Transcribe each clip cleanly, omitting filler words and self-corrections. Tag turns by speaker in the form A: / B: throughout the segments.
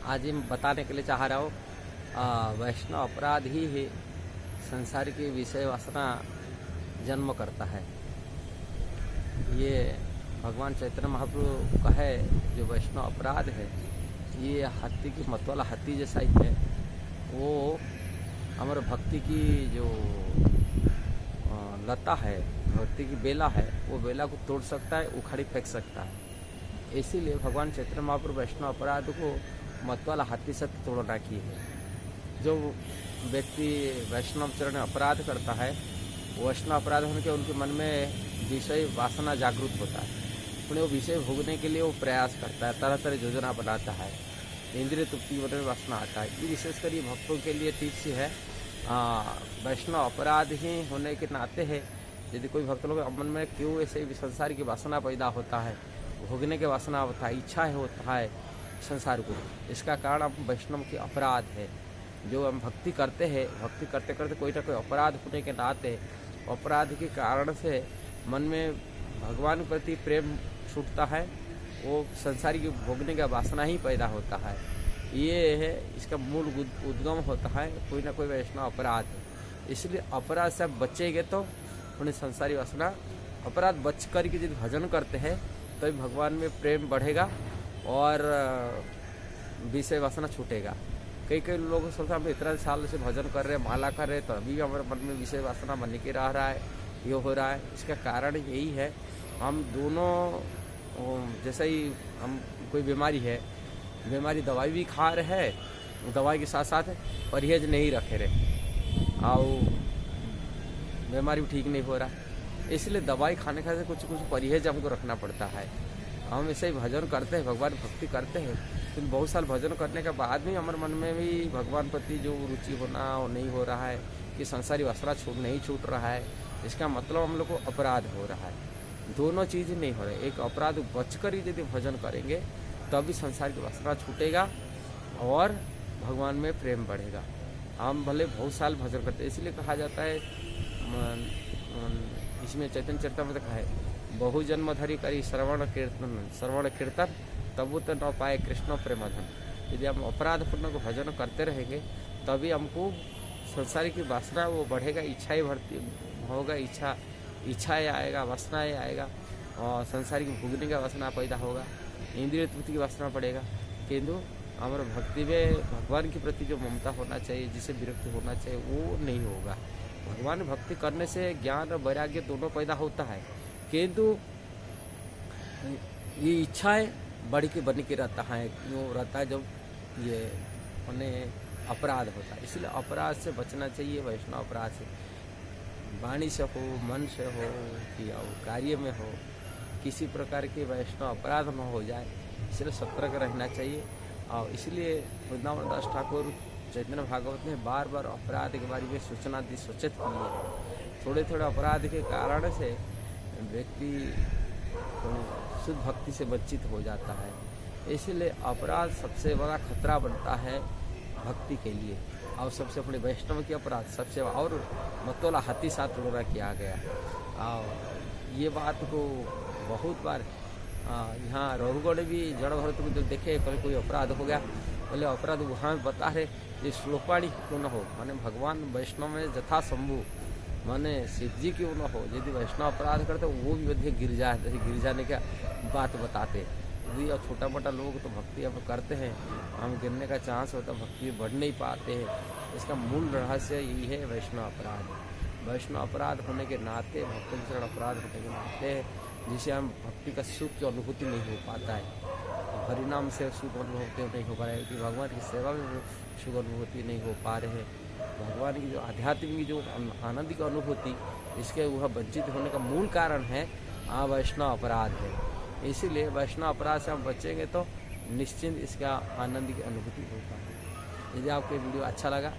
A: आज मैं बताने के लिए चाह रहा हूँ वैष्णव अपराध ही है संसार की विषय वासना जन्म करता है। ये भगवान चैतन्य महाप्रभु का है जो वैष्णव अपराध है, ये हाथी की मत वाला हाथी जैसा ही है। वो हमारे भक्ति की जो लता है, भक्ति की बेला है, वो बेला को तोड़ सकता है, उखाड़ी फेंक सकता है। इसीलिए भगवान चैतन्य महाप्रभु वैष्णव अपराध को मत वाला हाथी से तोड़ना की है। जो व्यक्ति वैष्णव चरण अपराध करता है, वैष्णव अपराध होने के उनके मन में विषय वासना जागृत होता है। उन्हें वो विषय भोगने के लिए वो प्रयास करता है, तरह तरह योजना बनाता है, इंद्रिय तृप्ति में वासना आता है। ये विशेषकर ये भक्तों के लिए टिप्स है। वैष्णव अपराध ही होने के नाते है, यदि कोई भक्त लोग मन में क्यों ऐसे संसार की वासना पैदा होता है, भोगने के वासना होता है, इच्छा होता है संसार को, इसका कारण हम वैष्णव के अपराध है। जो हम भक्ति करते हैं, भक्ति करते करते कोई ना कोई अपराध होने के नाते अपराध के कारण से मन में भगवान के प्रति प्रेम छूटता है, वो संसारी की भोगने का वासना ही पैदा होता है। ये है इसका मूल उद्गम होता है कोई ना कोई वैष्णव अपराध। इसलिए अपराध से बचेंगे तो उन्हें संसारी वासना अपराध बच कर के यदि भजन करते हैं तो भगवान में प्रेम बढ़ेगा और विषय वासना छूटेगा। कई लोग सोचते हम इतना साल से भजन कर रहे हैं, माला कर रहे हैं, तो अभी भी हमारे मन में विषय वासना बन के रह रहा है, ये हो रहा है। इसका कारण यही है, हम दोनों जैसे ही हम कोई बीमारी है, बीमारी दवाई भी खा रहे हैं, दवाई के साथ साथ परहेज नहीं रखे रहे और बीमारी भी ठीक नहीं हो रहा। इसलिए दवाई खाने खाते कुछ परहेज हमको रखना पड़ता है। हम ऐसे ही भजन करते हैं, भगवान भक्ति करते हैं, तो बहुत साल भजन करने के बाद भी हमारे मन में भी भगवान प्रति जो रुचि होना वो नहीं हो रहा है, कि संसारी वासना नहीं छूट रहा है। इसका मतलब हम लोग को अपराध हो रहा है। दोनों चीज़ नहीं हो रही। एक अपराध बचकर ही यदि भजन करेंगे तभी संसार की वासना छूटेगा और भगवान में प्रेम बढ़ेगा। हम भले बहुत साल भजन करते हैं, इसलिए कहा जाता है, इसमें चैतन्य चरितामृत कहा है, बहु जन्म धरी करी श्रवण कीर्तन तब तो न पाए कृष्ण प्रेमधन। यदि हम अपराध पूर्ण को भजन करते रहेंगे तभी हमको संसार की वासना वो बढ़ेगा, इच्छाएं बढ़ती होगा, इच्छाएं आएगा, वासनाएं आएगा और संसार की भोगने का वासना पैदा होगा, इंद्रिय तृप्ति की वासना पड़ेगा। किंतु हमारे भक्ति में भगवान के प्रति जो ममता होना चाहिए, जिसे विरक्ति होना चाहिए, वो नहीं होगा। भगवान भक्ति करने से ज्ञान और वैराग्य दोनों पैदा होता है, किंतु ये इच्छाएं बढ़ के बन के रहता है, क्यों रहता है जब ये उन्हें अपराध होता है। इसलिए अपराध से बचना चाहिए। वैष्णव अपराध से वाणी से हो, मन से हो या कार्य में हो, किसी प्रकार के वैष्णव अपराध न हो जाए, इसलिए सतर्क रहना चाहिए। और इसलिए वृंदावन दास ठाकुर चैतन्य भागवत ने बार बार अपराध के बारे में सूचना दी, सूचित की है। थोड़े थोड़े अपराध के कारण से व्यक्ति शुद्ध भक्ति से वंचित हो जाता है। इसलिए अपराध सबसे बड़ा खतरा बनता है भक्ति के लिए। और सबसे अपने वैष्णव के अपराध सबसे और मतोला हाथी साथ तुलना किया गया। और ये बात को बहुत बार यहाँ रघुगढ़ भी जड़ भरत को जब देखे कभी कोई अपराध हो गया, बोले अपराध वहाँ बता रहे ये श्लोकवाणी क्यों न हो, माने भगवान वैष्णव में जथा शंभु माने शिव जी क्यों न हो, यदि वैष्णव अपराध करते वो भी वैसे गिर जाने का बात बताते। यदि और छोटा मोटा लोग तो भक्ति हम करते हैं, हम गिरने का चांस होता है, भक्ति बढ़ नहीं पाते हैं। इसका मूल रहस्य यही है वैष्णव अपराध। वैष्णव अपराध होने के नाते, भक्तों के शरण अपराध होने के नाते जिसे हम भक्ति का सुख की अनुभूति नहीं हो पाता है, हरिनाम से सुख अनुभूति नहीं हो पा रहा है, कि भगवान की सेवा में सुख अनुभूति नहीं हो पा रहे हैं, भगवान की जो आध्यात्मिक की जो आनंद की अनुभूति, इसके वह वंचित होने का मूल कारण है वैष्णव अपराध है। इसीलिए वैष्णव अपराध से हम बचेंगे तो निश्चिंत इसका आनंद की अनुभूति हो पाएगी। यदि आपको वीडियो अच्छा लगा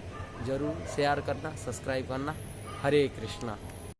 A: जरूर शेयर करना, सब्सक्राइब करना। हरे कृष्णा।